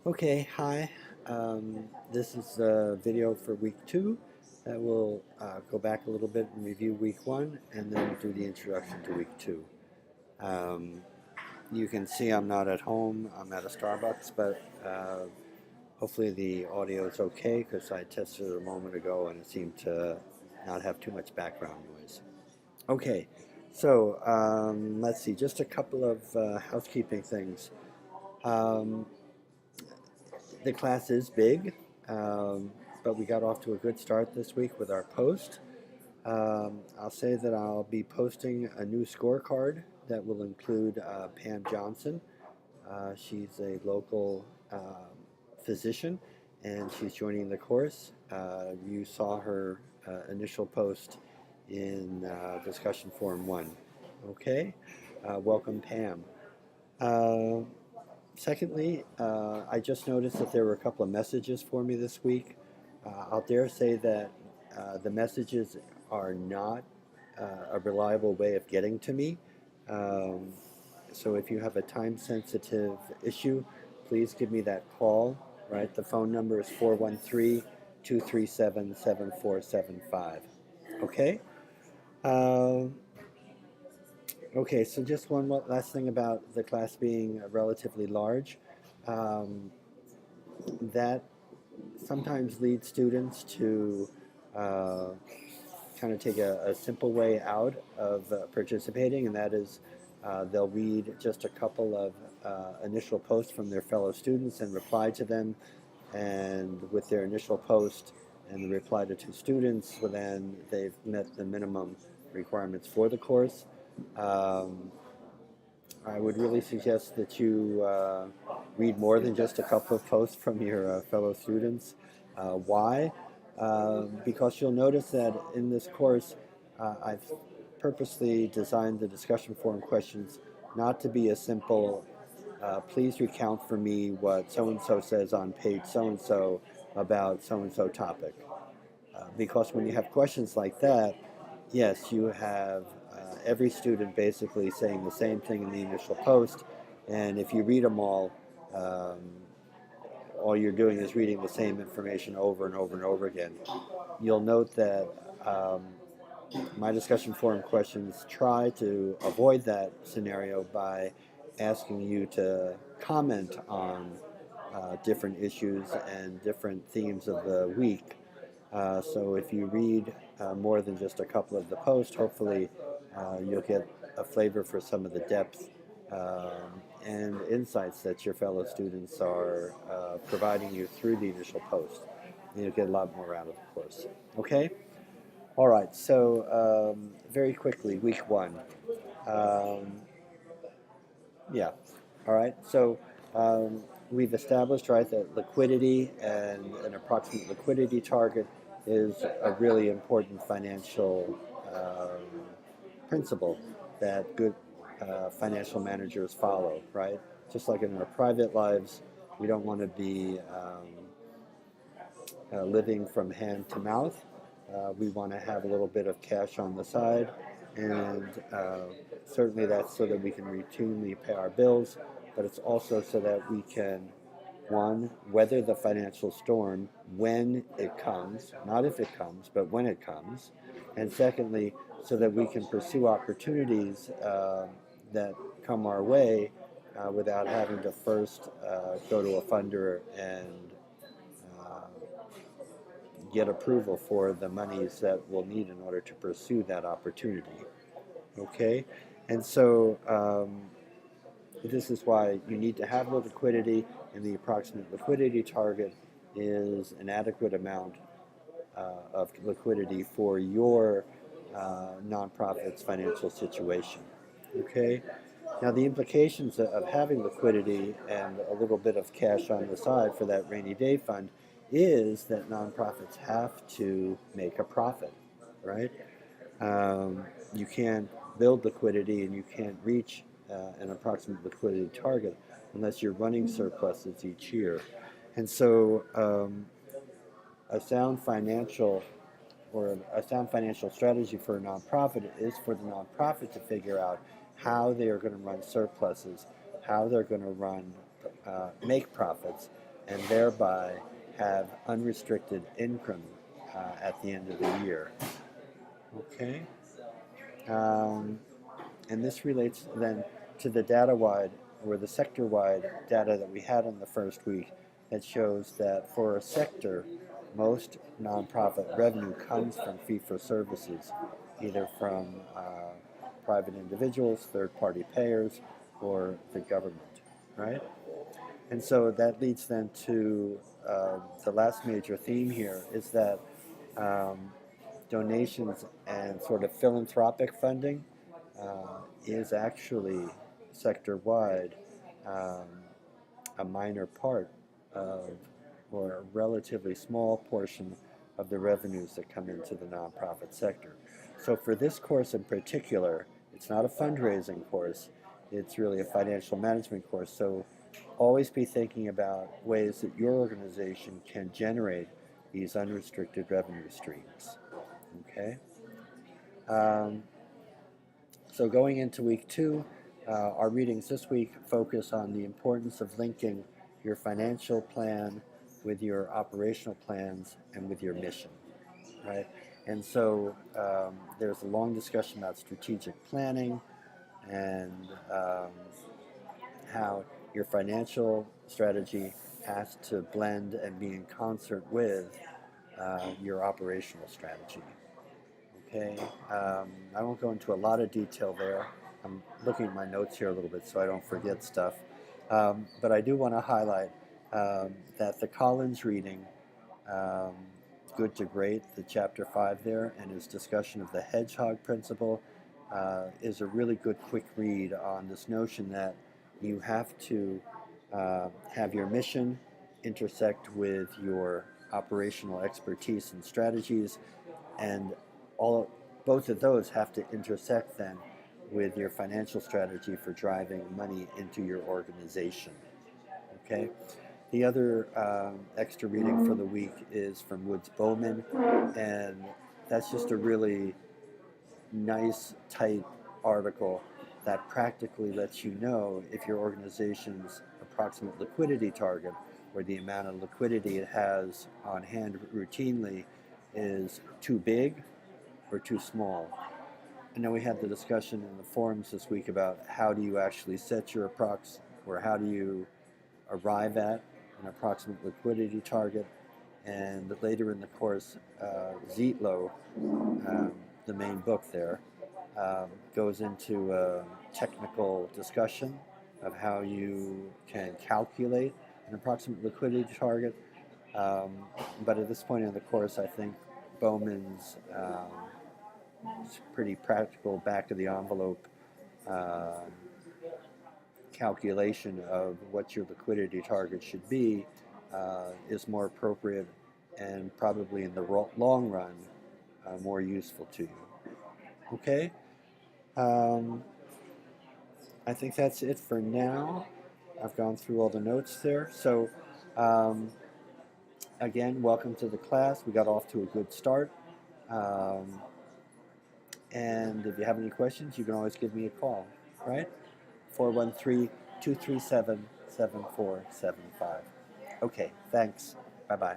Okay, hi. This is a video for week two that will go back a little bit and review week one and then do the introduction to week two. Um, you can see I'm not at home, I'm at a Starbucks, but hopefully the audio is okay because I tested it a moment ago and it seemed to not have too much background noise. Okay, so let's see, just a couple of housekeeping things. Um, the class is big, but we got off to a good start this week with our post. I'll say that I'll be posting a new scorecard that will include Pam Johnson. She's a local physician and she's joining the course. You saw her initial post in discussion forum one. Okay, welcome, Pam. Uh, Secondly, I just noticed that there were a couple of messages for me this week. I'll dare say that the messages are not a reliable way of getting to me. Um, so if you have a time-sensitive issue, please give me that call, right? The phone number is 413-237-7475. Okay? Um, Okay, so just one last thing about the class being relatively large. Um, that sometimes leads students to uh, kind of take a simple way out of participating, and that is they'll read just a couple of initial posts from their fellow students and reply to them. And with their initial post and the reply to two students, well, then they've met the minimum requirements for the course. Um, I would really suggest that you read more than just a couple of posts from your fellow students. Why? Because you'll notice that in this course, I've purposely designed the discussion forum questions not to be a simple, please recount for me what so-and-so says on page so-and-so about so-and-so topic. Because when you have questions like that, yes, you have every student basically saying the same thing in the initial post, and if you read them um, all you're doing is reading the same information over and over and over again. You'll note that um, my discussion forum questions try to avoid that scenario by asking you to comment on different issues and different themes of the week. So if you read more than just a couple of the posts, hopefully you'll get a flavor for some of the depth and insights that your fellow students are providing you through the initial post. And you'll get a lot more out of the course. Okay? All right, so very quickly, week one. Um, yeah. All right. So we've established, right, that liquidity and an approximate liquidity target is a really important financial principle that good financial managers follow, right? Just like in our private lives, we don't want to be living from hand to mouth. We want to have a little bit of cash on the side, and certainly that's so that we can routinely pay our bills, but it's also so that we can, one, weather the financial storm when it comes, not if it comes, but when it comes, and secondly, so that we can pursue opportunities that come our way without having to first go to a funder and uh, get approval for the monies that we'll need in order to pursue that opportunity. Okay, and so this is why you need to have the liquidity, and the approximate liquidity target is an adequate amount of liquidity for your nonprofit's financial situation. Okay, now the implications of having liquidity and a little bit of cash on the side for that rainy day fund is that nonprofits have to make a profit, right? You can't build liquidity and you can't reach an approximate liquidity target unless you're running surpluses each year. And so a sound financial or a sound financial strategy for a nonprofit is for the nonprofit to figure out how they are going to run surpluses, how they're going to make profits, and thereby have unrestricted income at the end of the year. Okay, um, and this relates then to the data-wide or the sector-wide data that we had in the first week that shows that for a sector, most nonprofit revenue comes from fee-for-services, either from private individuals, third-party payers, or the government, right? And so that leads then to the last major theme here is that um, donations and sort of philanthropic funding is actually sector-wide um, a minor part of, or a relatively small portion of the revenues that come into the nonprofit sector. So for this course in particular, it's not a fundraising course, it's really a financial management course. So always be thinking about ways that your organization can generate these unrestricted revenue streams. Okay? Um, so going into week 2, our readings this week focus on the importance of linking your financial plan with your operational plans and with your mission, right? And so there's a long discussion about strategic planning and how your financial strategy has to blend and be in concert with your operational strategy. Okay, I won't go into a lot of detail there. I'm looking at my notes here a little bit so I don't forget stuff. But I do want to highlight that the Collins reading, um, Good to Great, the chapter 5 there, and his discussion of the hedgehog principle is a really good quick read on this notion that you have to have your mission intersect with your operational expertise and strategies, and both of those have to intersect then with your financial strategy for driving money into your organization. Okay. The other extra reading for the week is from Woods Bowman, and that's just a really nice, tight article that practically lets you know if your organization's approximate liquidity target, or the amount of liquidity it has on hand routinely, is too big or too small. And then we had the discussion in the forums this week about how do you actually set your or how do you arrive at an approximate liquidity target. And later in the course, Zietlow, the main book there, goes into a technical discussion of how you can calculate an approximate liquidity target. But at this point in the course, I think Bowman's pretty practical, back of the envelope calculation of what your liquidity target should be is more appropriate and probably in the long run more useful to you. Okay, I think that's it for now. I've gone through all the notes there. So again, welcome to the class. We got off to a good start. And if you have any questions, you can always give me a call, right? 413-237-7475. Okay, thanks. Bye-bye.